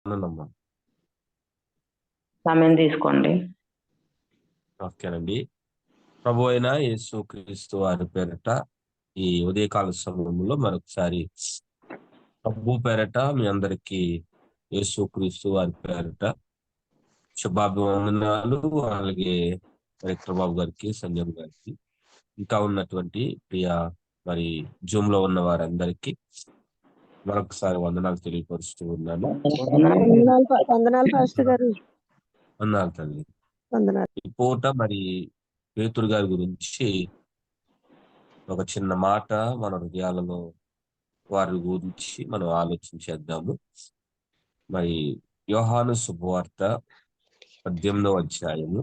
అవునమ్మా. సమయం తీసుకోండి. ఓకేనండి. ప్రభు అయిన యేసు క్రీస్తు వారి పేరట ఈ ఉదయకాల సమయంలో మరొకసారి ప్రభు పేరట మీ అందరికీ యేసు క్రీస్తు వారి పేరట శుభాభివందనాలు. అలాగే డైరెక్టర్ బాబు గారికి, సంజయ్ గారికి, ఇంకా ఉన్నటువంటి ప్రియ మరి జూమ్ లో ఉన్న వారందరికీ మరొకసారి వందనాలు తెలియపరుస్తూ ఉన్నాను. వందనాలు పాస్టర్ గారు. వందనాలు తల్లి. వందనాలు. ఈ పూట మరి పేతురు గారి గురించి ఒక చిన్న మాట మన హృదయాలలో వారి గురించి మనం ఆలోచించేద్దాము. మరి యోహాను శుభవార్త 18వ అధ్యాయము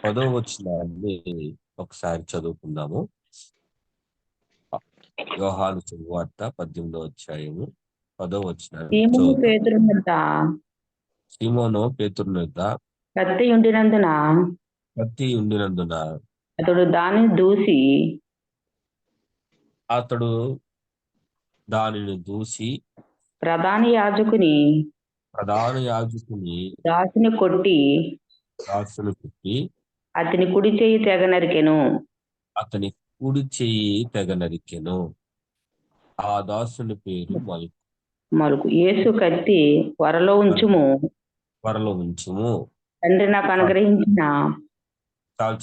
10వ వచనాన్ని ఒకసారి చదువుకుందాము. యోహాను శుభవార్త 18వ అధ్యాయము 10వ వచనాన్ని సీమోను పేతురు యొద్ద కత్తి ఉండినందున అతడు దానిని దూసి ప్రధాన యాజకుని దాసుని కొట్టి అతని కుడి చెయ్యి తెగ నరికెను. ఆ దాసుని పేరు మలుకు. యేసు కత్తి వరలో ఉంచుము తండ్రి నాకు అనుగ్రహించిన.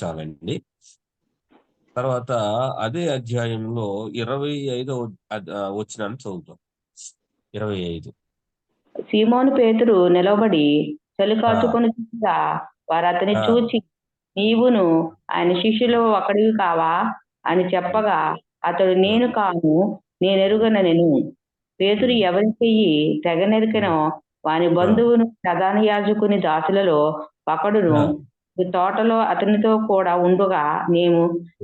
చాలండి. తర్వాత అదే అధ్యాయంలో 25వ వచనాన్ని చదువుతాం. 25. సీమోను పేతురు నిలబడి చలి కాచుకొని చూడగా వారు అతని చూచి, నీవును ఆయన శిష్యులు ఒకడివి కావా అని చెప్పగా అతడు, నేను కాను, నేనెరుగనెను. పేతురు ఎవరి చెయ్యి తెగ నరికెనో వాని బంధువును ప్రధాన యాజకుని దాసులలో ఒకడును తోటలో అతనితో కూడా ఉండుగా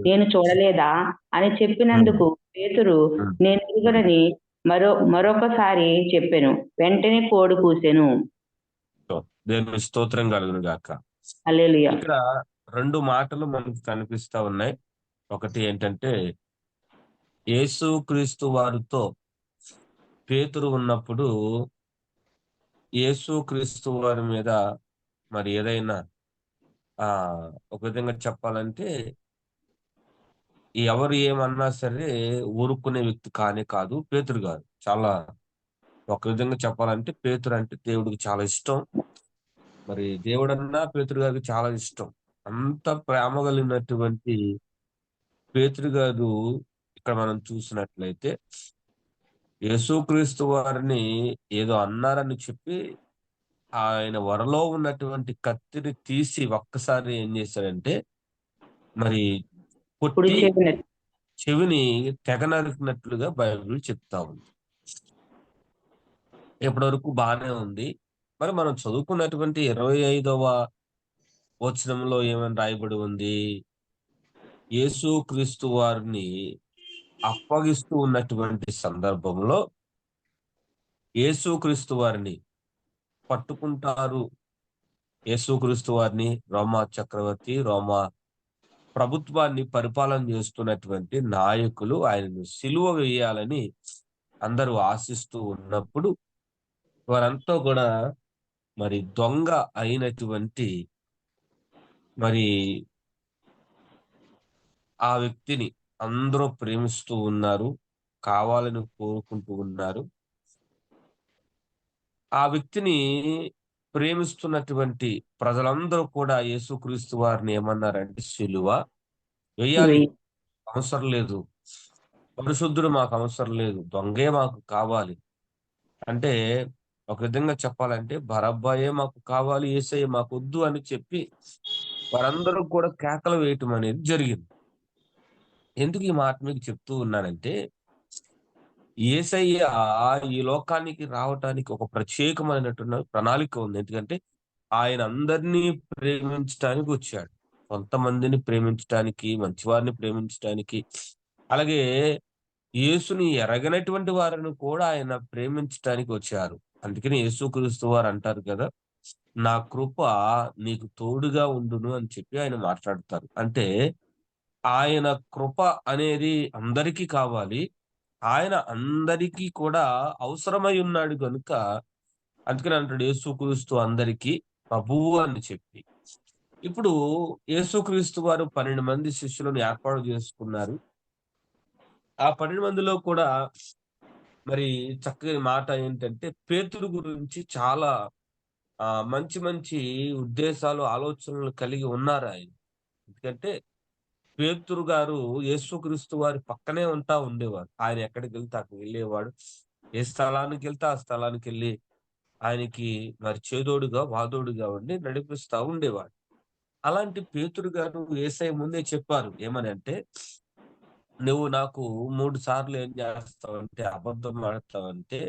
నేను చూడలేదా అని చెప్పినందుకు పేతురు, నేను ఎరుగనని మరొకసారి చెప్పెను. వెంటనే కోడి కూసెను. దేవుని స్తోత్రం కలుగును గాక. హల్లెలూయా. ఇక్కడ 2 మాటలు మనకు కనిపిస్తా ఉన్నాయి. ఒకటి ఏంటంటే, యేసు క్రీస్తు వారితో పేతురు ఉన్నప్పుడు యేసు క్రీస్తు వారి మీద మరి ఏదైనా ఒక విధంగా చెప్పాలంటే ఎవరు ఏమన్నా సరే ఊరుకునే వ్యక్తి కాదు పేతురు గారు. చాలా ఒక విధంగా చెప్పాలంటే పేతురు అంటే దేవుడికి చాలా ఇష్టం. మరి దేవుడన్నా పేతురు గారికి చాలా ఇష్టం. అంత ప్రేమ కలిగినటువంటి పేతురు గారు ఇక్కడ మనం చూసినట్లయితే యేసుక్రీస్తు వారిని ఏదో అన్నారని చెప్పి ఆయన వరలో ఉన్నటువంటి కత్తిని తీసి ఒక్కసారి ఏం చేశాడంటే మరి కొట్టి చెవిని తెగ నరికినట్లుగా బైబిల్ చెప్తా ఉంది. ఇప్పటి వరకు బాగానే ఉంది. మరి మనం చదువుకున్నటువంటి 25వ వచనంలో ఏమని రాయబడి ఉంది? యేసుక్రీస్తు వారిని అప్పగిస్తూ ఉన్నటువంటి సందర్భంలో యేసుక్రీస్తు వారిని పట్టుకుంటారు. యేసుక్రీస్తు వారిని రోమా చక్రవర్తి, రోమా ప్రభుత్వాన్ని పరిపాలన చేస్తున్నటువంటి నాయకులు ఆయనను సిలువ వేయాలని అందరూ ఆశిస్తూ ఉన్నప్పుడు వారంతా కూడా మరి దొంగ అయినటువంటి మరి ఆ వ్యక్తిని అందరూ ప్రేమిస్తూ ఉన్నారు, కావాలని కోరుకుంటూ ఉన్నారు. ఆ వ్యక్తిని ప్రేమిస్తున్నటువంటి ప్రజలందరూ కూడా యేసుక్రీస్తు వారిని ఏమన్నారంటే, సిలువ వేయాలి, అవసరం లేదు, పరిశుద్ధుడు మాకు అవసరం లేదు, దొంగే మాకు కావాలి అంటే, ఒక విధంగా చెప్పాలంటే బరబ్బాయే మాకు కావాలి, యేసయ్య మాకు వద్దు అని చెప్పి వారందరూ కూడా కేకలు వేయటం అనేది జరిగింది. ఎందుకు ఈ మాట మీకు చెప్తూ ఉన్నానంటే, యేసయ్య ఈ లోకానికి రావటానికి ఒక ప్రత్యేకమైనటువంటి ప్రణాళిక ఉంది. ఎందుకంటే ఆయన అందరినీ ప్రేమించటానికి వచ్చాడు. కొంతమందిని ప్రేమించటానికి, మంచివారిని ప్రేమించటానికి, అలాగే యేసుని ఎరగనటువంటి వారిని కూడా ఆయన ప్రేమించటానికి వచ్చారు. అందుకని యేసుక్రీస్తు వారు అంటారు కదా, నా కృప నీకు తోడుగా ఉండును అని చెప్పి ఆయన మాట్లాడతారు. అంటే ఆయన కృప అనేది అందరికీ కావాలి. ఆయన అందరికీ కూడా అవసరమై ఉన్నాడు గనుక అందుకని అంటాడు యేసుక్రీస్తు అందరికీ ప్రభువు అని చెప్పి. ఇప్పుడు యేసుక్రీస్తు వారు 12 మంది శిష్యులను ఏర్పాటు చేసుకున్నారు. ఆ 12 మందిలో కూడా మరి చక్కని మాట ఏంటంటే పేతురు గురించి చాలా మంచి మంచి ఉద్దేశాలు, ఆలోచనలు కలిగి ఉన్నారు ఆయన. ఎందుకంటే పేతురు గారు యేసుక్రీస్తు వారి పక్కనే ఉండేవారు. ఆయన ఎక్కడికెళ్తే అక్కడికి వెళ్ళేవాడు. ఏ స్థలానికెళ్తే ఆ స్థలానికెళ్ళి ఆయనకి మరి చేదోడుగా, వాదోడుగా ఉండి నడిపిస్తా ఉండేవాడు. అలాంటి పేతురు గారు యేసయ్య ముందే చెప్పారు. ఏమని అంటే, "నువ్వు నాకు 3 సార్లు ఏం చేస్తావంటే అబద్ధం ఆడతావంటే."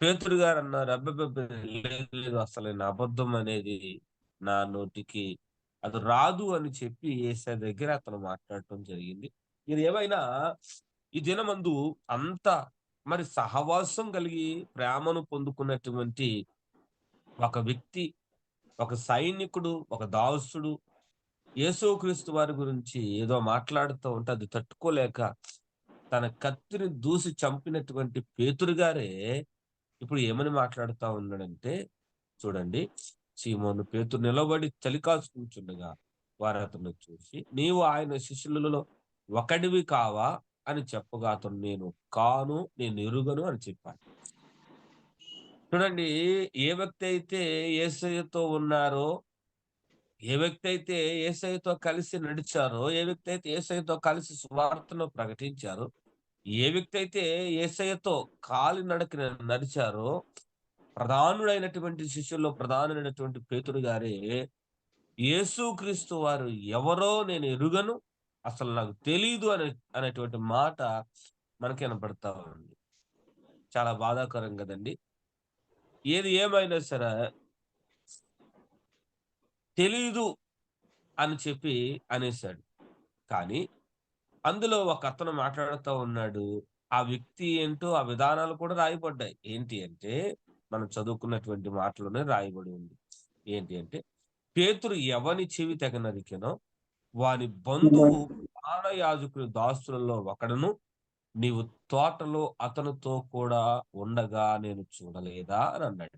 పేతురు గారు అన్నారు, "అబ్బబ్బబ్బే! లేదు లేదు అసలు నేను అబద్ధం అనేది నా నోటికి అది రాదు" అని చెప్పి యేసయ్య దగ్గర అతను మాట్లాడటం జరిగింది. ఇది ఏమైనా ఈ దినమందు అంత మరి సహవాసం కలిగి ప్రేమను పొందుకున్నటువంటి ఒక వ్యక్తి, ఒక సైనికుడు, ఒక దాసుడు యేసుక్రీస్తు వారి గురించి ఏదో మాట్లాడుతూ ఉంటే అది తట్టుకోలేక తన కత్తిని దూసి చంపినటువంటి పేతురు గారే ఇప్పుడు ఏమని మాట్లాడుతా ఉన్నాడంటే చూడండి, సీమోను పేతురు నిలబడి చలి కాచుకుంటుండగా వారు అతన్ని చూసి, "నీవు ఆయన శిష్యులలో ఒకడివి కావా" అని చెప్పగా అతను, "నేను కాను, నేను ఎరుగను" అని చెప్పాడు. చూడండి, ఏ వ్యక్తి అయితే యేసయ్యతో ఉన్నారో, ఏ వ్యక్తి అయితే యేసయ్యతో కలిసి నడిచారో, ఏ వ్యక్తి అయితే యేసయ్యతో కలిసి సువార్తను ప్రకటించారో, ఏ వ్యక్తి అయితే యేసయ్యతో కాలినడకన నడిచారో, ప్రధానుడైనటువంటి శిష్యుల్లో ప్రధానుడైనటువంటి పేతురు గారే యేసుక్రీస్తు వారు ఎవరో నేను ఎరుగను, అసలు నాకు తెలీదు అనేటువంటి మాట మనకి వినపడతా ఉంది. చాలా బాధాకరం కదండి. ఏది ఏమైనా సరే తెలీదు అని చెప్పి అనేసాడు. కానీ అందులో ఒకతను మాట్లాడుతా ఉన్నాడు. ఆ వ్యక్తి ఏంటో ఆ విధానాలు కూడా రాయబడ్డాయి. ఏంటి అంటే మనం చదువుకున్నటువంటి మాటలోనే రాయబడి ఉంది. ఏంటి అంటే పేతురు ఎవని చెవి తెగ నరికెనో వాని బంధువు ప్రధాన యాజకుని దాసులలో ఒకడును నీవు తోటలో అతనితో కూడా ఉండగా నేను చూడలేదా అని అన్నాడు.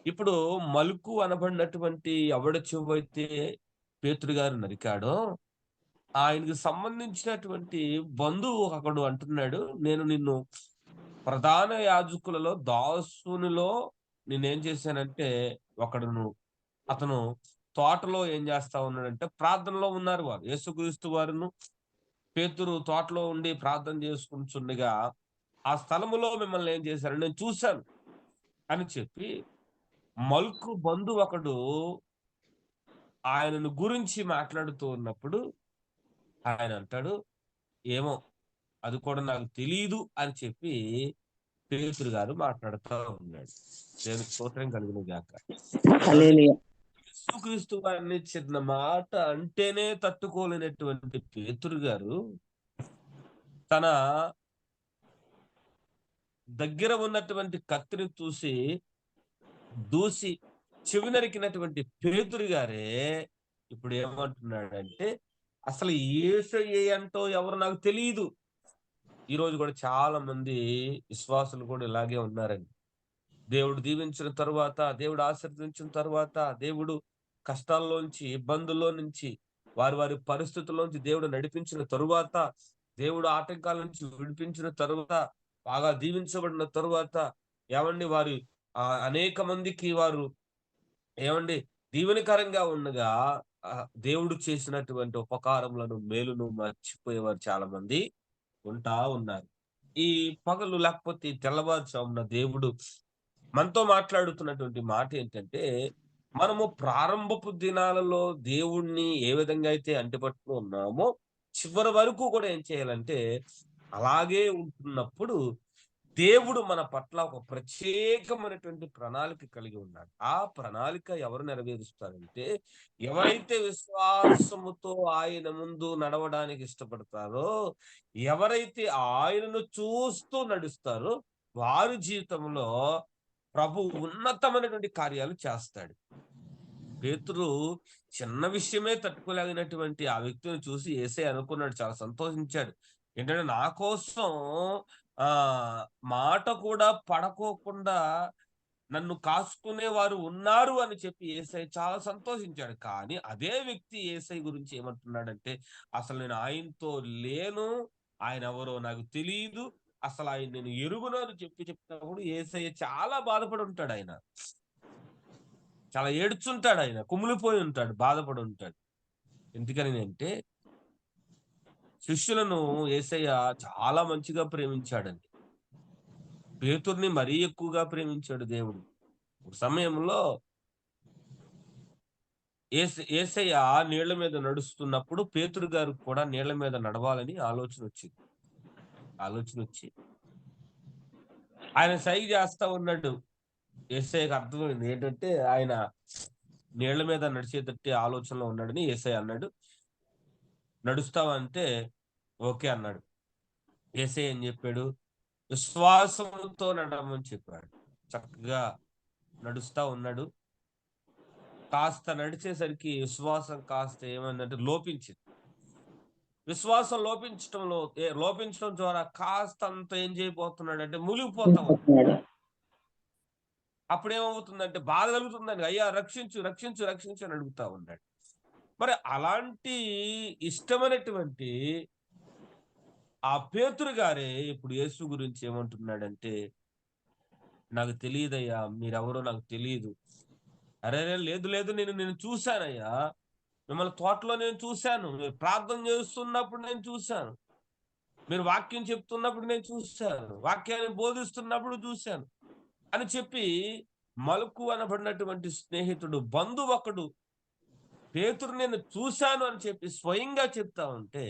ఇప్పుడు మలుకు అనబడినటువంటి ఎవడి చెవైతే పేతురు గారు నరికాడో ఆయనకి సంబంధించినటువంటి బంధువు ఒకడు అంటున్నాడు, నేను నిన్ను ప్రధాన యాజకులలో దాసునిలో నేనేం చేశానంటే ఒకడును అతను తోటలో ఏం చేస్తా ఉన్నాడంటే ప్రార్థనలో ఉన్నారు వారు. యేసుక్రీస్తు వారును పేతురు తోటలో ఉండి ప్రార్థన చేసుకుంటుండగా ఆ స్థలములో మిమ్మల్ని ఏం చేశారు నేను చూశాను అని చెప్పి మల్కు బంధువు ఒకడు ఆయనను గురించి మాట్లాడుతూ ఉన్నప్పుడు ఆయన అంటాడు, "ఏమో అది కూడా నాకు తెలీదు" అని చెప్పి పేతురు గారు మాట్లాడుతా ఉన్నాడు. దేవునికి స్తోత్రం కలుగును గాక. ఈరోజు హల్లెలూయా. యేసుక్రీస్తు వారిని చిన్న మాట అంటేనే తట్టుకోలేనటువంటి పేతురు గారు తన దగ్గర ఉన్నటువంటి కత్తిని దూసి చెవి నరికినటువంటి పేతురు గారే ఇప్పుడు ఏమంటున్నాడంటే అసలు యేసయ్య ఏంటో ఎవరు నాకు తెలియదు. ఈ రోజు కూడా చాలా మంది విశ్వాసులు కూడా ఇలాగే ఉన్నారండి. దేవుడు దీవించిన తరువాత, దేవుడు ఆశీర్వదించిన తరువాత, దేవుడు కష్టాల్లోంచి, ఇబ్బందుల్లో నుంచి, వారి వారి పరిస్థితుల్లోంచి దేవుడు నడిపించిన తరువాత, దేవుడు ఆటంకాల నుంచి విడిపించిన తరువాత, బాగా దీవించబడిన తరువాత, ఏవండి వారి అనేక మందికి వారు ఏవండి దీవెనకరంగా ఉండగా దేవుడు చేసినటువంటి ఉపకారములను, మేలును మర్చిపోయేవారు చాలా మంది ఉంటా ఉన్నారు. ఈ పగలు లేకపోతే ఈ తెల్లవారుజామున దేవుడు మనతో మాట్లాడుతున్నటువంటి మాట ఏంటంటే, మనము ప్రారంభపు దినాలలో దేవుణ్ణి ఏ విధంగా అయితే అంటిపట్టుకొని ఉన్నామో, చివరి వరకు కూడా ఏం చేయాలంటే, అలాగే ఉంటున్నప్పుడు దేవుడు మన పట్ల ఒక ప్రత్యేకమైనటువంటి ప్రణాళిక కలిగి ఉన్నాడు. ఆ ప్రణాళిక ఎవరు నెరవేరుస్తారంటే, ఎవరైతే విశ్వాసముతో ఆయన ముందు నడవడానికి ఇష్టపడతారో, ఎవరైతే ఆయనను చూస్తూ నడుస్తారో, వారి జీవితంలో ప్రభు ఉన్నతమైనటువంటి కార్యాలు చేస్తాడు. పేతురు చిన్న విషయమే తట్టుకోలేగినటువంటి ఆ వ్యక్తిని చూసి యేసయ్య అనుకున్నాడు. చాలా సంతోషించాడు. ఏంటంటే నా కోసం మాట కూడా పడకోకుండా నన్ను కాసుకునే వారు ఉన్నారు అని చెప్పి యేసయ్య చాలా సంతోషించాడు. కానీ అదే వ్యక్తి యేసయ్య గురించి ఏమంటున్నాడంటే, అసలు నేను ఆయనతో లేను, ఆయన ఎవరో నాకు తెలీదు, అసలు ఆయన నేను ఎరుగును అని చెప్పినప్పుడు యేసయ్య చాలా బాధపడి ఉంటాడు. ఆయన చాలా ఏడ్చుంటాడు, ఆయన కుమిలిపోయి ఉంటాడు, బాధపడి ఉంటాడు. ఎందుకని అంటే శిష్యులను యేసయ్య చాలా మంచిగా ప్రేమించాడండి. పేతుర్ని మరీ ఎక్కువగా ప్రేమించాడు దేవుడు. ఒక సమయంలో యేసయ్య నీళ్ల మీద నడుస్తున్నప్పుడు పేతురు గారికి కూడా నీళ్ల మీద నడవాలని ఆలోచన వచ్చి ఆయన సైగ చేస్తా ఉన్నాడు. యేసయ్యకి అర్థమైంది ఏంటంటే ఆయన నీళ్ల మీద నడిచేటట్టే ఆలోచనలో ఉన్నాడని. యేసయ్య అన్నాడు, నడుస్తావంటే ఓకే అన్నాడు. యేసయ్య ఏం చెప్పాడు, విశ్వాసంతో నడమని చెప్పాడు. చక్కగా నడుస్తా ఉన్నాడు. కాస్త నడిచేసరికి విశ్వాసం కాస్త ఏమైందంటే లోపించింది. విశ్వాసం లోపించడం ద్వారా కాస్తంత ఏం చేయబోతున్నాడంటే మునిగిపోతా ఉన్నాడు. అప్పుడేమవుతుందంటే బాధ కలుగుతుందండి. అయ్యా రక్షించు రక్షించు రక్షించు అని అడుగుతా ఉన్నాడు. మరి అలాంటి ఇష్టమైనటువంటి ఆ పేతురు గారే ఇప్పుడు యేసు గురించి ఏమంటున్నాడంటే, నాకు తెలియదయ్యా, మీరెవరో నాకు తెలియదు. అరే లేదు లేదు, నేను చూశానయ్యా, మిమ్మల్ని తోటలో నేను చూశాను, మీరు ప్రార్థన చేస్తున్నప్పుడు నేను చూశాను, మీరు వాక్యం చెప్తున్నప్పుడు నేను చూశాను, వాక్యాన్ని బోధిస్తున్నప్పుడు చూశాను అని చెప్పి మలుకు అనబడినటువంటి స్నేహితుడు, బంధువు ఒకడు పేతురు నేను చూశాను అని చెప్పి స్వయంగా చెప్తా ఉంటే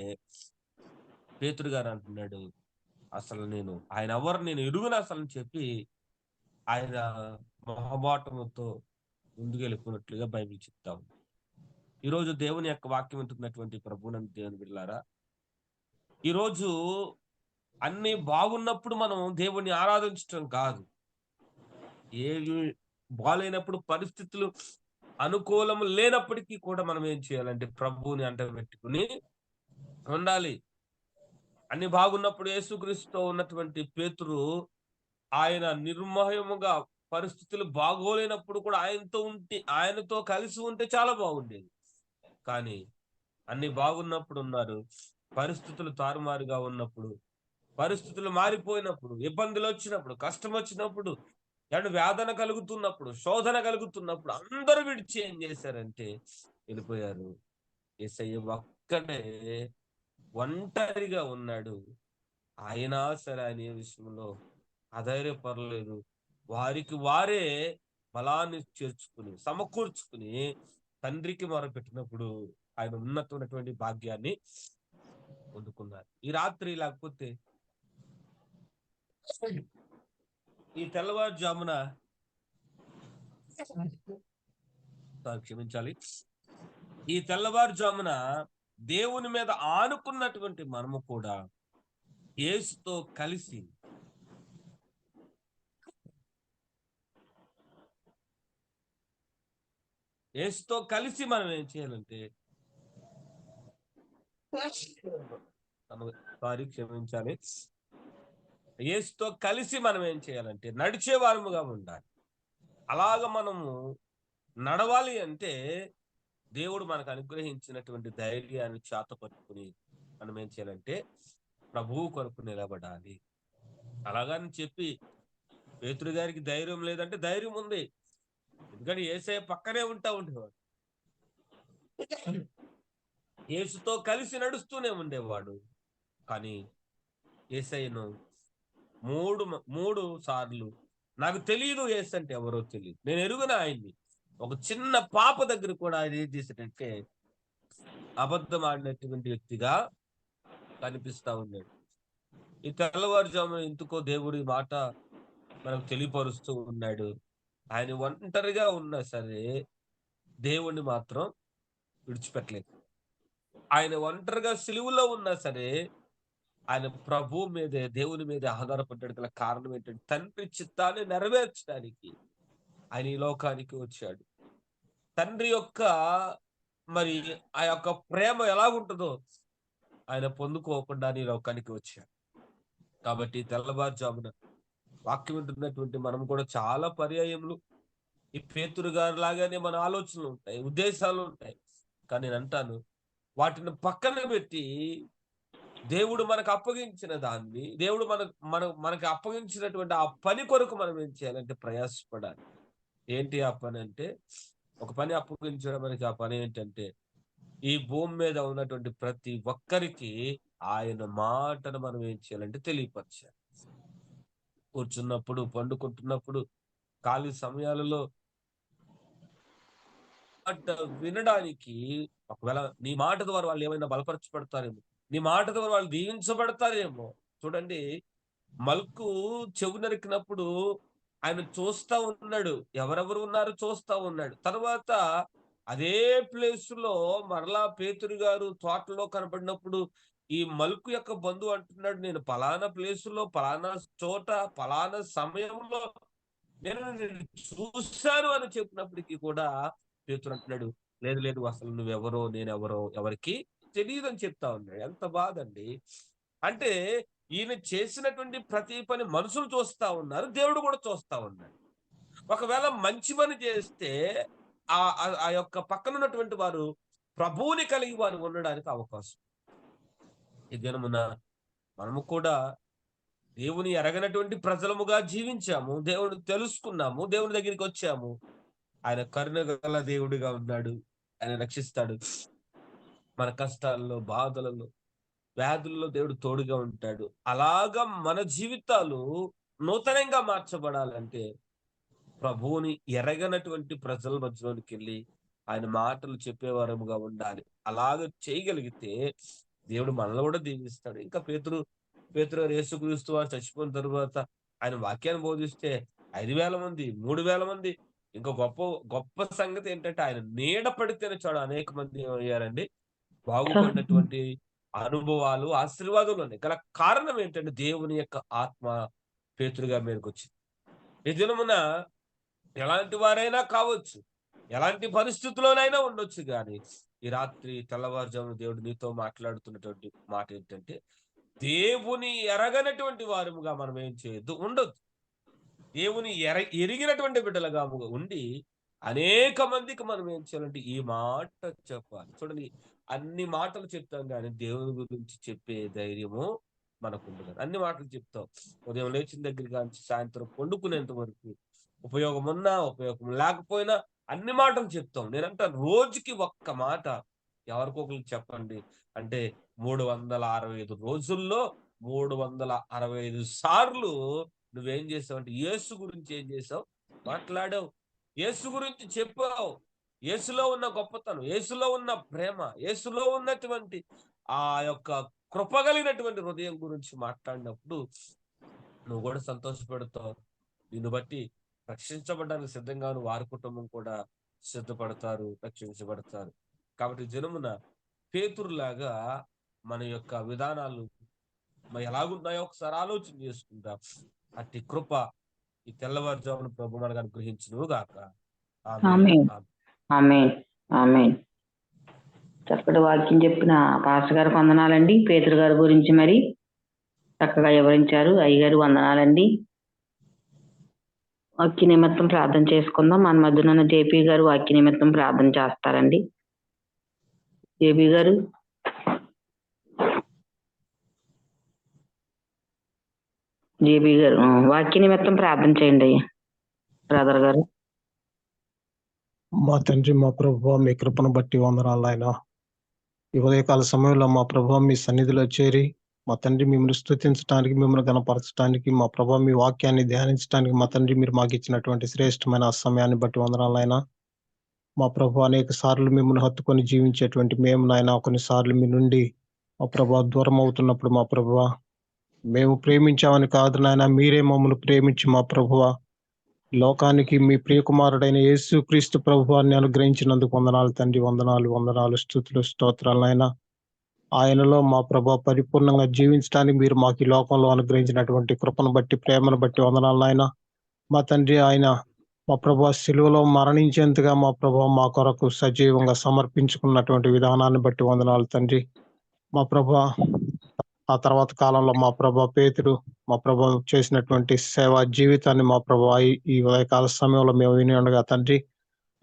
పేతురు గారు అంటున్నాడు, అసలు ఆయన ఎవరు నేను ఎరుగును అసలు అని చెప్పి ఆయన మొహమాటముతో ముందుకెళ్ళిపోయినట్లుగా బైబిల్ చెప్తా ఉంది. ఈరోజు దేవుని యొక్క వాక్యం ఉంటున్నటువంటి ప్రభువునందు దేవుని బిడ్డలారా, ఈరోజు అన్ని బాగున్నప్పుడు మనం దేవుణ్ణి ఆరాధించటం కాదు, ఏవి బాగాలేనప్పుడు, పరిస్థితులు అనుకూలం లేనప్పటికీ కూడా మనం ఏం చేయాలంటే ప్రభువుని అంట పెట్టుకుని ఉండాలి. అన్ని బాగున్నప్పుడు యేసుక్రీస్తుతో ఉన్నటువంటి పేతురు ఆయన నిర్మోహముగా, పరిస్థితులు బాగోలేనప్పుడు కూడా ఆయనతో కలిసి ఉంటే చాలా బాగుండేది. కానీ అన్ని బాగున్నప్పుడు ఉన్నారు, పరిస్థితులు తారుమారుగా ఉన్నప్పుడు, పరిస్థితులు మారిపోయినప్పుడు, ఇబ్బందులు వచ్చినప్పుడు, కష్టం వచ్చినప్పుడు, వేదన కలుగుతున్నప్పుడు, శోధన కలుగుతున్నప్పుడు అందరూ విడిచి ఏం చేశారంటే వెళ్ళిపోయారు. యేసయ్య ఒక్కడే ఒంటరిగా ఉన్నాడు. అయినా సరే ఆయన ఏ విషయంలో అధైర్యపడలేదు. వారికి వారే బలాన్ని చేర్చుకుని సమకూర్చుకుని తండ్రికి మొరపెట్టినప్పుడు ఆయన ఉన్నటువంటి భాగ్యాన్ని పొందుకున్నారు. ఈ రాత్రి లేకపోతే ఈ తెల్లవారుజామున క్షమించాలి, ఈ తెల్లవారుజామున దేవుని మీద ఆనుకున్నటువంటి మనము కూడా యేసుతో కలిసి మనం ఏం చేయాలంటే క్షమించాలి, యేసుతో కలిసి మనం ఏం చేయాలంటే నడిచేవారముగా ఉండాలి. అలాగ మనము నడవాలి అంటే దేవుడు మనకు అనుగ్రహించినటువంటి ధైర్యాన్ని చేతపట్టుకుని మనం ఏం చేయాలంటే ప్రభువు కొరకు నిలబడాలి. అలాగని చెప్పి పేతురు గారికి ధైర్యం లేదంటే ధైర్యం ఉంది. ఎందుకంటే యేసయ్య పక్కనే ఉండేవాడు, యేసుతో కలిసి నడుస్తూనే ఉండేవాడు. కానీ యేసయ్యను మూడు సార్లు నాకు తెలియదు, యేసు అంటే ఎవరో తెలియదు, నేను ఎరుగున ఆయన్ని, ఒక చిన్న పాప దగ్గర కూడా ఆయన ఏం చేశాడంటే అబద్ధం ఆడినటువంటి వ్యక్తిగా కనిపిస్తా ఉన్నాడు. ఈ తెల్లవారుజామున ఎందుకో దేవుడి మాట మనకు తెలియపరుస్తూ ఉన్నాడు. ఆయన ఒంటరిగా ఉన్నా సరే దేవుణ్ణి మాత్రం విడిచిపెట్టలేదు. ఆయన ఒంటరిగా సిలువలో ఉన్నా సరే ఆయన ప్రభు మీదే, దేవుని మీద ఆధారపడ్డాడు. గల కారణం ఏంటంటే తండ్రి చిత్తాన్ని నెరవేర్చడానికి ఆయన ఈ లోకానికి వచ్చాడు. తండ్రి యొక్క మరి ఆ యొక్క ప్రేమ ఎలాగుంటుందో ఆయన పొందుకోకుండా ఈ లోకానికి వచ్చాడు. కాబట్టి తెల్లవారుజామున వాక్యం వింటున్నటువంటి మనం కూడా చాలా పర్యాయములు ఈ పేతురు గారు లాగానే మన ఆలోచనలు ఉంటాయి, ఉద్దేశాలు ఉంటాయి. కానీ నేను అంటాను, వాటిని పక్కన పెట్టి దేవుడు మనకు అప్పగించిన దాన్ని, దేవుడు మనకి అప్పగించినటువంటి ఆ పని కొరకు మనం ఏం చేయాలంటే ప్రయాసపడాలి. ఏంటి ఆ పని అంటే, ఒక పని అప్పగించడం మనకి. ఆ పని ఏంటంటే, ఈ భూమి మీద ఉన్నటువంటి ప్రతి ఒక్కరికి ఆయన మాటను మనం ఏం చేయాలంటే తెలియపరచాలి. కూర్చున్నప్పుడు, పండుకుంటున్నప్పుడు, ఖాళీ సమయాలలో మాట వినడానికి, ఒకవేళ నీ మాట ద్వారా వాళ్ళు ఏమైనా బలపరచబడతారేమో, నీ మాట ద్వారా వాళ్ళు దీవించబడతారేమో. చూడండి, మల్కు చెవు నరికినప్పుడు ఆయన చూస్తా ఉన్నాడు, ఎవరెవరు ఉన్నారు చూస్తా ఉన్నాడు. తర్వాత అదే ప్లేస్ లో మరలా పేతురు గారు తోటలో కనపడినప్పుడు ఈ మల్కు యొక్క బంధువు అంటున్నాడు, నేను పలానా ప్లేసులో, పలానా చోట, పలానా సమయంలో నేను నిన్ను చూశాను అని చెప్పినప్పటికీ కూడా పేతురు అంటున్నాడు, లేదు లేదు, అసలు నువ్వెవరో నేనెవరో ఎవరికి తెలియదని చెప్తా ఉన్నాడు. ఎంత బాధ అండి! అంటే ఈయన చేసినటువంటి ప్రతి పని మనుషులు చూస్తా ఉన్నారు, దేవుడు కూడా చూస్తా ఉన్నాడు. ఒకవేళ మంచి పని చేస్తే ఆ యొక్క పక్కన ఉన్నటువంటి వారు ప్రభువుని కలిగి వారు ఉండడానికి అవకాశం. ఈ దినమున మనము కూడా దేవుని ఎరగనటువంటి ప్రజలముగా జీవించాము, దేవుడు తెలుసుకున్నాము, దేవుని దగ్గరికి వచ్చాము. ఆయన కరుణ గల దేవుడిగా ఉన్నాడు, ఆయన రక్షిస్తాడు. మన కష్టాల్లో, బాధలలో, వ్యాధుల్లో దేవుడు తోడుగా ఉంటాడు. అలాగా మన జీవితాలు నూతనంగా మార్చబడాలంటే ప్రభువుని ఎరగనటువంటి ప్రజల మధ్యలోనికి వెళ్ళి ఆయన మాటలు చెప్పేవారముగా ఉండాలి. అలాగ చేయగలిగితే దేవుడు మనల్ని కూడా దీవిస్తాడు. ఇంకా పేతురు యేసుక్రీస్తు వారు చచ్చిపోయిన తరువాత ఆయన వాక్యాన్ని బోధిస్తే 5,000 మంది, 3,000 మంది. ఇంకా గొప్ప గొప్ప సంగతి ఏంటంటే, ఆయన నీడ పడితేనే చాలు అనేక మంది అయ్యారండి బాగుపడినటువంటి అనుభవాలు, ఆశీర్వాదాలు ఉన్నాయి. గల కారణం ఏంటంటే, దేవుని యొక్క ఆత్మ పేతురు గారి మీదకి వచ్చింది. ఈ దినమున ఎలాంటి వారైనా కావచ్చు, ఎలాంటి పరిస్థితుల్లోనైనా ఉండొచ్చు, గాని ఈ రాత్రి తెల్లవారుజామున దేవుడు నీతో మాట్లాడుతున్నటువంటి మాట ఏంటంటే, దేవుని ఎరగనటువంటి వారముగా మనం ఏం చేయొద్దు, ఉండొద్దు. దేవుని ఎరిగినటువంటి బిడ్డలుగా ఉండి అనేక మందికి మనం ఏం చేయాలంటే ఈ మాట చెప్పాలి. చూడండి, అన్ని మాటలు చెప్తాం కానీ దేవుని గురించి చెప్పే ధైర్యము మనకుండదు. అన్ని మాటలు చెప్తాం, ఉదయం లేచిన దగ్గర కానీ సాయంత్రం పండుకునేంత వరకు, ఉపయోగం ఉన్నా ఉపయోగం లేకపోయినా అన్ని మాటలు చెప్తాం. నేనంటా, రోజుకి ఒక్క మాట ఎవరికొకరికి చెప్పండి అంటే 365 రోజుల్లో 365 సార్లు నువ్వేం చేసావంటే యేసు గురించి ఏం చేసావు, మాట్లాడావు, యేసు గురించి చెప్పావు. యేసులో ఉన్న గొప్పతనం, యేసులో ఉన్న ప్రేమ, యేసులో ఉన్నటువంటి ఆ యొక్క కృపగలిగినటువంటి హృదయం గురించి మాట్లాడినప్పుడు నువ్వు కూడా సంతోషపడతావు. దీన్ని బట్టి రక్షించబడడానికి సిద్ధంగాను వారి కుటుంబం కూడా సిద్ధపడతారు, రక్షించబడతారు. కాబట్టి జనమున పేతురులాగా మన యొక్క విధానాలు ఎలాగున్నాయో ఒకసారి ఆలోచన చేసుకుంటాం. అట్టి కృప ఈ తెల్లవారుజామున ప్రభు మనకు అనుగ్రహించును గాక. ఆమేన్. ఆమేన్. ఆమేన్. చక్కటి వాక్యం చెప్పిన పాస్టర్ గారికి వందనాలండి. పేతురు గారి గురించి మరి చక్కగా వివరించారు. అయ్యగారు వందనాలండి. వాక్య నిమిత్తం ప్రార్థన చేసుకుందాం. మన మధ్యన ఉన్న జేపీ గారు వాక్య నిమిత్తం ప్రార్థన చేస్తారండి. జేపీ గారు. జేపీ గారు వాక్య నిమిత్తం ప్రార్థన చేయండి అయ్యా బ్రదర్ గారు. మా తండ్రి, మా ప్రభువా, మీ కృపను బట్టి వందనాలు ఆయన. ఈ ఉదయకాల సమయంలో మా ప్రభువా మీ సన్నిధిలో చేరి మా తండ్రి మిమ్మల్ని స్తుతించడానికి, మిమ్మల్ని గణపరచడానికి, మా ప్రభువా మీ వాక్యాన్ని ధ్యానించడానికి మా తండ్రి మీరు మాకు ఇచ్చినటువంటి శ్రేష్టమైన ఆ సమయాన్ని బట్టి వందనాలు ఆయన. మా ప్రభు అనేక సార్లు మిమ్మల్ని హత్తుకొని జీవించేటువంటి మేము నాయన కొన్నిసార్లు మీ నుండి మా ప్రభు దూరం అవుతున్నప్పుడు మా ప్రభువా మేము ప్రేమించామని కాదు నాయన, మీరే మమ్మల్ని ప్రేమించి మా ప్రభువా లోకానికి మీ ప్రియకుమారుడైన యేసు క్రీస్తు ప్రభువాన్ని అనుగ్రహించినందుకు వందనాలు తండ్రి. వందనాలు స్తుతులు స్తోత్రాలు నాయన. ఆయనలో మా ప్రభు పరిపూర్ణంగా జీవించడానికి మీరు మాకు ఈ లోకంలో అనుగ్రహించినటువంటి కృపను బట్టి, ప్రేమను బట్టి వందనాలు నాయన. మా తండ్రి ఆయన మా ప్రభు సిలువలో మరణించేంతగా మా ప్రభు మా కొరకు సజీవంగా సమర్పించుకున్నటువంటి విధానాన్ని బట్టి వందనాలు తండ్రి. మా ప్రభు ఆ తర్వాత కాలంలో మా ప్రభా పేతురు మా ప్రభా చేసినటువంటి సేవా జీవితాన్ని మా ప్రభా ఈ ఉదయకాల సమయంలో మేము విని ఉండగా తండ్రి,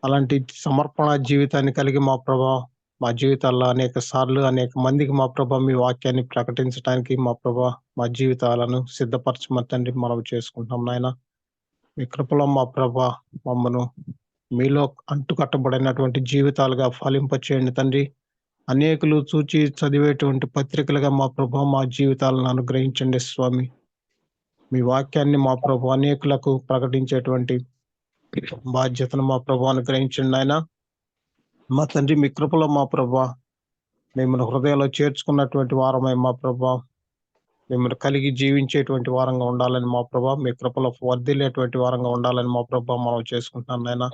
అలాంటి సమర్పణ జీవితాన్ని కలిగి మా ప్రభా మా జీవితాల్లో అనేక సార్లు అనేక మందికి మా ప్రభా మీ వాక్యాన్ని ప్రకటించడానికి మా ప్రభా మా జీవితాలను సిద్ధపరచమని తండ్రి మనం చేసుకుంటాం నాయన. మీ కృపలో మా ప్రభా మమ్మను మీలో అంటుకట్టబడినటువంటి జీవితాలుగా ఫలింపచేయండి తండ్రి. అనేకులు చూచి చదివేటువంటి పత్రికలుగా మా ప్రభా మా జీవితాలను అనుగ్రహించండి స్వామి. మీ వాక్యాన్ని మా ప్రభు అనేకులకు ప్రకటించేటువంటి బాధ్యతను మా ప్రభు అనుగ్రహించండి ఆయన. మా తండ్రి మీ కృపలో మా ప్రభా మిమ్మల్ని హృదయంలో చేర్చుకున్నటువంటి వారమై మా ప్రభా మిమ్మల్ని కలిగి జీవించేటువంటి వారంగా ఉండాలని మా ప్రభా, మీ కృపలో వర్ధిల్లేటువంటి వారంగా ఉండాలని మా ప్రభా మనం చేసుకుంటున్నాం నాయన.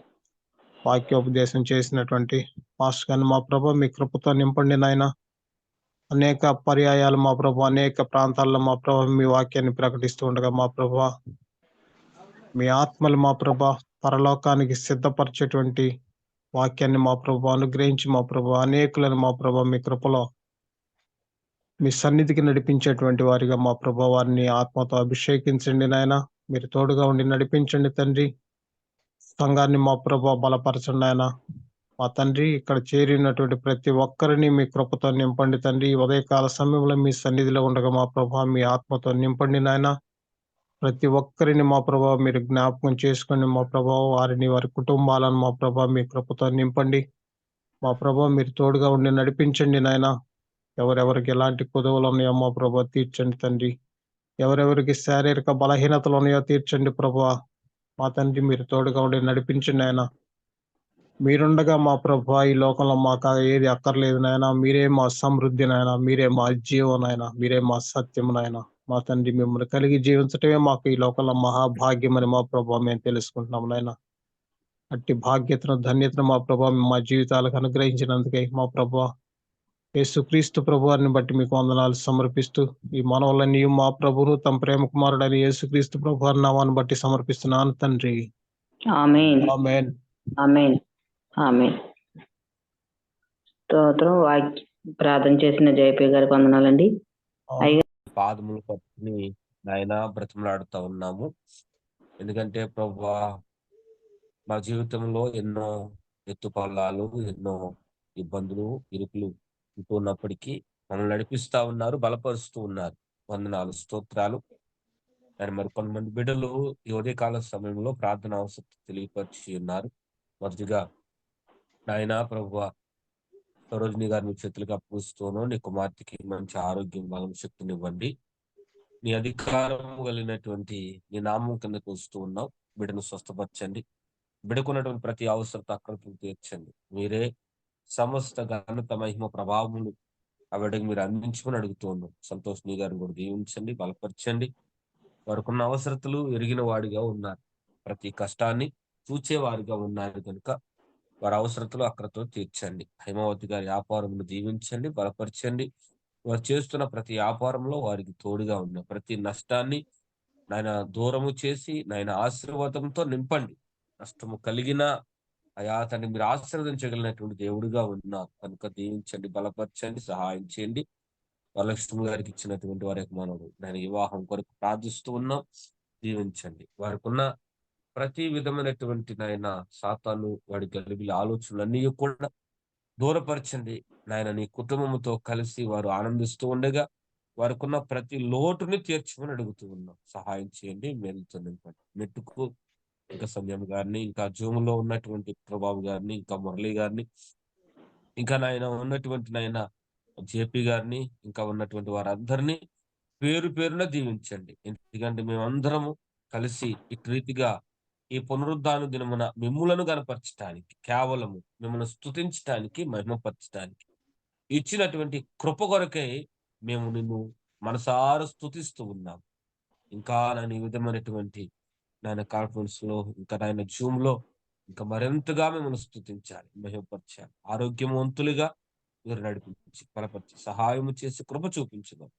వాక్యోపదేశం చేసినటువంటి మాస్టర్ గారిని మా ప్రభా మీ కృపతో నింపండి నాయన. అనేక పర్యాయాలు మా ప్రభా అనేక ప్రాంతాల్లో మా ప్రభా మీ వాక్యాన్ని ప్రకటిస్తూ ఉండగా మా ప్రభా మీ ఆత్మలు మా ప్రభా పరలోకానికి సిద్ధపరిచేటువంటి వాక్యాన్ని మా ప్రభా అనుగ్రహించి మా ప్రభా అనేకులను మా ప్రభా మీ కృపలో మీ సన్నిధికి నడిపించేటువంటి వారిగా మా ప్రభా వారిని ఆత్మతో అభిషేకించండి నాయన. మీరు తోడుగా ఉండి నడిపించండి తండ్రి. సంఘాన్ని మా ప్రభా బలపరచండి ఆయన. మా తండ్రి ఇక్కడ చేరినటువంటి ప్రతి ఒక్కరిని మీ కృపతో నింపండి తండ్రి. ఉదయకాల సమయంలో మీ సన్నిధిలో ఉండగా మా ప్రభా మీ ఆత్మతో నింపండి నాయన. ప్రతి ఒక్కరిని మా ప్రభా మీరు జ్ఞాపకం చేసుకొని మా ప్రభా వారిని వారి కుటుంబాలను మా ప్రభా మీ కృపతో నింపండి. మా ప్రభా మీరు తోడుగా ఉండి నడిపించండి నాయన. ఎవరెవరికి ఎలాంటి కుదవలు ఉన్నాయో మా ప్రభా తీర్చండి తండ్రి. ఎవరెవరికి శారీరక బలహీనతలు ఉన్నాయో తీర్చండి ప్రభా. మా తండ్రి మీరు తోడుగా ఉండి నడిపించండి ఆయన. మీరుండగా మా ప్రభా ఈ లోకంలో మాకు ఏది అక్కర్లేదు నాయన. మీరే మా సమృద్ధి నాయన, మీరే మా జీవం నాయన, మీరే మా సత్యం నాయన. మా తండ్రి మిమ్మల్ని కలిగి జీవించటమే మాకు ఈ లోకంలో మహాభాగ్యం అని మా ప్రభా మేము తెలుసుకుంటున్నాం నాయన. అట్టి భాగ్యతను ధన్యతను మా ప్రభా మా జీవితాలకు అనుగ్రహించినందుకే మా ప్రభా యేసుక్రీస్తు ప్రభువారిని బట్టి మీకు వందనాలు సమర్పిస్తూ ఈ మనవులన్నీ మా ప్రభువును తమ ప్రేమ కుమారుడైన యేసుక్రీస్తు ప్రభువారి నామాన్ని బట్టి సమర్పిస్తున్నాను తండ్రి. ఆమేన్. ఆమేన్. ఆమేన్. ఆమేన్. స్తోత్రం. ప్రార్థన చేసిన జయపి గారికి వందనాలండి. పాదములు పట్టుకుని నాయన బ్రతిమలాడుతా ఉన్నాము. ఎందుకంటే ప్రభువా మా జీవితంలో ఎన్నో ఎత్తుపల్లాలు, ఎన్నో ఇబ్బందులు, ఇరుకులు ఉంటున్నప్పటికీ మమ్మల్ని నడిపిస్తా ఉన్నారు, బలపరుస్తూ ఉన్నారు. వందనాలు, స్తోత్రాలు. మరి కొంతమంది బిడ్డలు ఈ ఉదయకాల సమయంలో ప్రార్థన అవసరం తెలియపరిచి ఉన్నారు. మొదటిగా నాయన ప్రభువా సరోజిని గారి మీ చేతులకు అప్పగిస్తూనో నీ కుమార్తెకి మంచి ఆరోగ్యం, బలం, శక్తినివ్వండి. నీ అధికారం కలిగినటువంటి నీ నామం కిందకు వస్తూ ఉన్నావు. బిడ్డను స్వస్థపరచండి. బిడకున్నటువంటి ప్రతి అవసరత అక్కడికి తీర్చండి. మీరే సమస్త ఘనత, మహిమ, ప్రభావములు ఆ బిడ్డకు మీరు అందించుకుని అడుగుతూ ఉన్నాం. సంతోష్ గారిని కూడా దీవించండి, బలపరచండి. వారికున్న అవసరతలు ఎరిగిన వాడిగా ఉన్నారు. ప్రతి కష్టాన్ని చూచేవారిగా ఉన్నారు కనుక వారి అవసరతలు అక్కడతో తీర్చండి. హైమావతి గారి వ్యాపారంలో దీవించండి, బలపరచండి. వారు చేస్తున్న ప్రతి వ్యాపారంలో వారికి తోడుగా ఉన్న ప్రతి నష్టాన్ని నాయన దూరము చేసి నాయన ఆశీర్వాదంతో నింపండి. నష్టము కలిగిన అయా తండ్రి మీరు ఆశీర్వదించగలిగినటువంటి దేవుడిగా ఉన్నారు కనుక దీవించండి, బలపరచండి, సహాయం చేయండి. వరలక్ష్మి గారికి ఇచ్చినటువంటి వారి మనడు నేను వివాహం కొరకు ప్రార్థిస్తూ ఉన్నాం. దీవించండి. వారికి ఉన్న ప్రతి విధమైనటువంటి నాయన సాతాను వాడి గలిబిలి ఆలోచనలన్నీ కూడా దూరపరచండి నాయన. నీ కుటుంబంతో కలిసి వారు ఆనందిస్తూ ఉండగా వారికి ఉన్న ప్రతి లోటుని తీర్చుకొని అడుగుతూ ఉన్నాం. సహాయం చేయండి, మేలుతో నింపండి. మెట్టుకు ఇంకా సంజయ్ గారిని, ఇంకా జూమ్లో ఉన్నటువంటి ప్రభావ్ గారిని, ఇంకా మురళి గారిని, ఇంకా నాయన ఉన్నటువంటి నాయన జేపీ గారిని, ఇంకా ఉన్నటువంటి వారందరినీ పేరు పేరున దీవించండి. ఎందుకంటే మేమందరము కలిసి ఇటు రీతిగా ఈ పునరుద్ధాన దినమున మిమ్ములను గనపరచడానికి, కేవలము మిమ్మల్ని స్తుతించడానికి, మహిమపరచడానికి ఇచ్చినటువంటి కృప కొరకై మేము నిన్ను మనసారా స్తుతిస్తూ ఉన్నాం. ఇంకా నన్ను ఈ విధమైనటువంటి నాయన కాన్ఫరెన్స్ లో, ఇంకా నాయన జూమ్ లో ఇంకా మరింతగా మిమ్మల్ని స్తుతించాలి, మహిమపరచాలి. ఆరోగ్యవంతులుగా మీరు నడిపించి, బలపరిచి, సహాయం చేసి కృప చూపించడం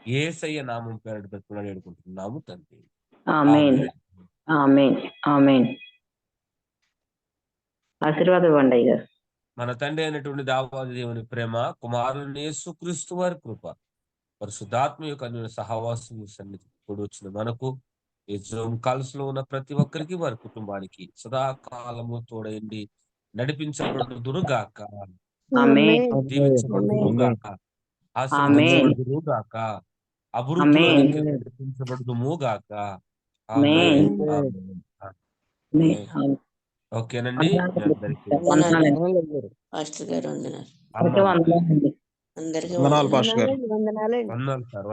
యేసయ్య నామం పేరట బ్రతిమలాడి వేడుకుంటున్నాము తండ్రి. ఆమేన్. ఆమేన్. ఆమేన్. ఆశీర్వాదం ఇవ్వండి అయ్య గారు. మన తండ్రి అయినటువంటి దేవాది దేవుని ప్రేమ, కుమారుని యేసుక్రీస్తు వారి కృప, పరిశుద్ధాత్మ యొక్క అన్యోన్య సహవాసం సన్నిధి ఇప్పుడు వచ్చిన మనకు ఈ జూమ్ కాల్స్ లో ఉన్న ప్రతి ఒక్కరికి వారి కుటుంబానికి సదాకాలము తోడైండి నడిపించబడుదురుగాక, ఆమేన్ దీవించబడుదురుగాక, ఆశీర్వదించబడుదురుగాక, అభివృద్ధిలోనికి నడిపించబడుదుముగాక. ఆమేన్. ఆమేన్. ఆమేన్. ఓకేనండి మీ అందరికీ వందనాలండి. పాస్టర్ గారు వందనాలు. అందరికీ వందనాలండి. అందరికీ వందనాలు వందనాలు. పాస్టర్ గారు. వందనాలండి. వందనాలు సార్.